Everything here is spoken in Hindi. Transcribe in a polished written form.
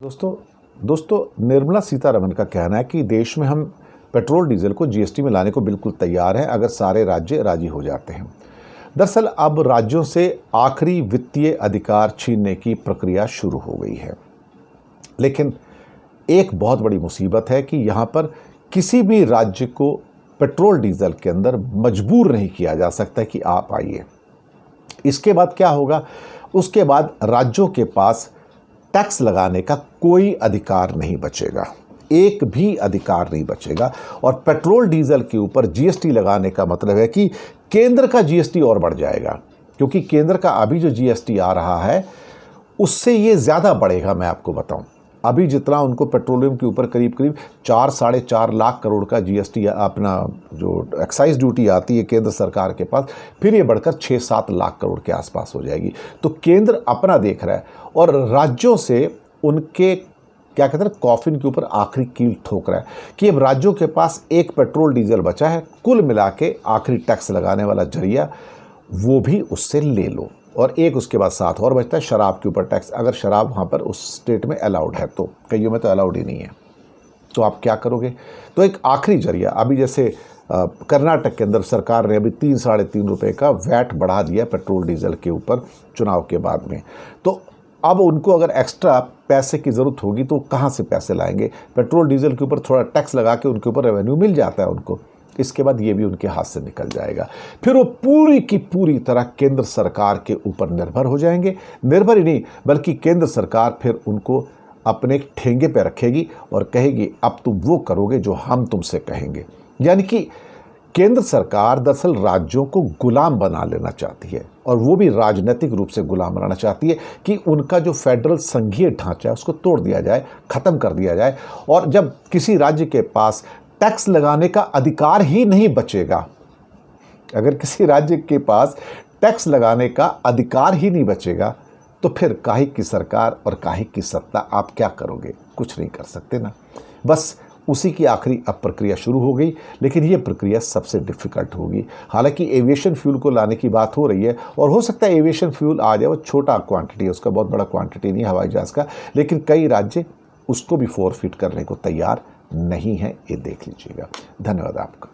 दोस्तों निर्मला सीतारमण का कहना है कि देश में हम पेट्रोल डीजल को जीएसटी में लाने को बिल्कुल तैयार हैं अगर सारे राज्य राजी हो जाते हैं। दरअसल अब राज्यों से आखिरी वित्तीय अधिकार छीनने की प्रक्रिया शुरू हो गई है, लेकिन एक बहुत बड़ी मुसीबत है कि यहाँ पर किसी भी राज्य को पेट्रोल डीजल के अंदर मजबूर नहीं किया जा सकता कि आप आइए। इसके बाद क्या होगा? उसके बाद राज्यों के पास टैक्स लगाने का कोई अधिकार नहीं बचेगा, एक भी अधिकार नहीं बचेगा। और पेट्रोल डीजल के ऊपर जीएसटी लगाने का मतलब है कि केंद्र का जीएसटी और बढ़ जाएगा, क्योंकि केंद्र का अभी जो जीएसटी आ रहा है उससे ये ज़्यादा बढ़ेगा। मैं आपको बताऊं, अभी जितना उनको पेट्रोलियम के ऊपर करीब 4-4.5 लाख करोड़ का जीएसटी अपना जो एक्साइज ड्यूटी आती है केंद्र सरकार के पास, फिर ये बढ़कर 6-7 लाख करोड़ के आसपास हो जाएगी। तो केंद्र अपना देख रहा है और राज्यों से उनके क्या कहते हैं कॉफिन के ऊपर आखिरी कील ठोक रहा है कि अब राज्यों के पास एक पेट्रोल डीजल बचा है, कुल मिला के आखिरी टैक्स लगाने वाला जरिया वो भी उससे ले लो। और एक उसके बाद साथ और बचता है शराब के ऊपर टैक्स। अगर शराब वहाँ पर उस स्टेट में अलाउड है, तो कईयों में तो अलाउड ही नहीं है, तो आप क्या करोगे? तो एक आखिरी जरिया अभी जैसे कर्नाटक के अंदर सरकार ने अभी 3-3.5 रुपये का वैट बढ़ा दिया पेट्रोल डीजल के ऊपर चुनाव के बाद में। तो अब उनको अगर एक्स्ट्रा पैसे की ज़रूरत होगी तो कहाँ से पैसे लाएंगे? पेट्रोल डीजल के ऊपर थोड़ा टैक्स लगा के उनके ऊपर रेवेन्यू मिल जाता है उनको। इसके बाद ये भी उनके हाथ से निकल जाएगा, फिर वो पूरी की पूरी तरह केंद्र सरकार के ऊपर निर्भर हो जाएंगे। निर्भर ही नहीं बल्कि केंद्र सरकार फिर उनको अपने ठेंगे पे रखेगी और कहेगी अब तुम वो करोगे जो हम तुमसे कहेंगे। यानी कि केंद्र सरकार दरअसल राज्यों को गुलाम बना लेना चाहती है, और वो भी राजनीतिक रूप से गुलाम बनाना चाहती है कि उनका जो फेडरल संघीय ढांचा है उसको तोड़ दिया जाए, ख़त्म कर दिया जाए। और जब किसी राज्य के पास टैक्स लगाने का अधिकार ही नहीं बचेगा, अगर किसी राज्य के पास टैक्स लगाने का अधिकार ही नहीं बचेगा, तो फिर काहे की सरकार और काहे की सत्ता, आप क्या करोगे? कुछ नहीं कर सकते ना। बस उसी की आखिरी अब प्रक्रिया शुरू हो गई, लेकिन ये प्रक्रिया सबसे डिफ़िकल्ट होगी। हालांकि एविएशन फ्यूल को लाने की बात हो रही है और हो सकता है एविएशन फ्यूल आ जाए, वो छोटा क्वांटिटी है उसका, बहुत बड़ा क्वांटिटी नहीं हवाई जहाज़ का, लेकिन कई राज्य उसको भी फोरफिट करने को तैयार नहीं है। ये देख लीजिएगा। धन्यवाद आपका।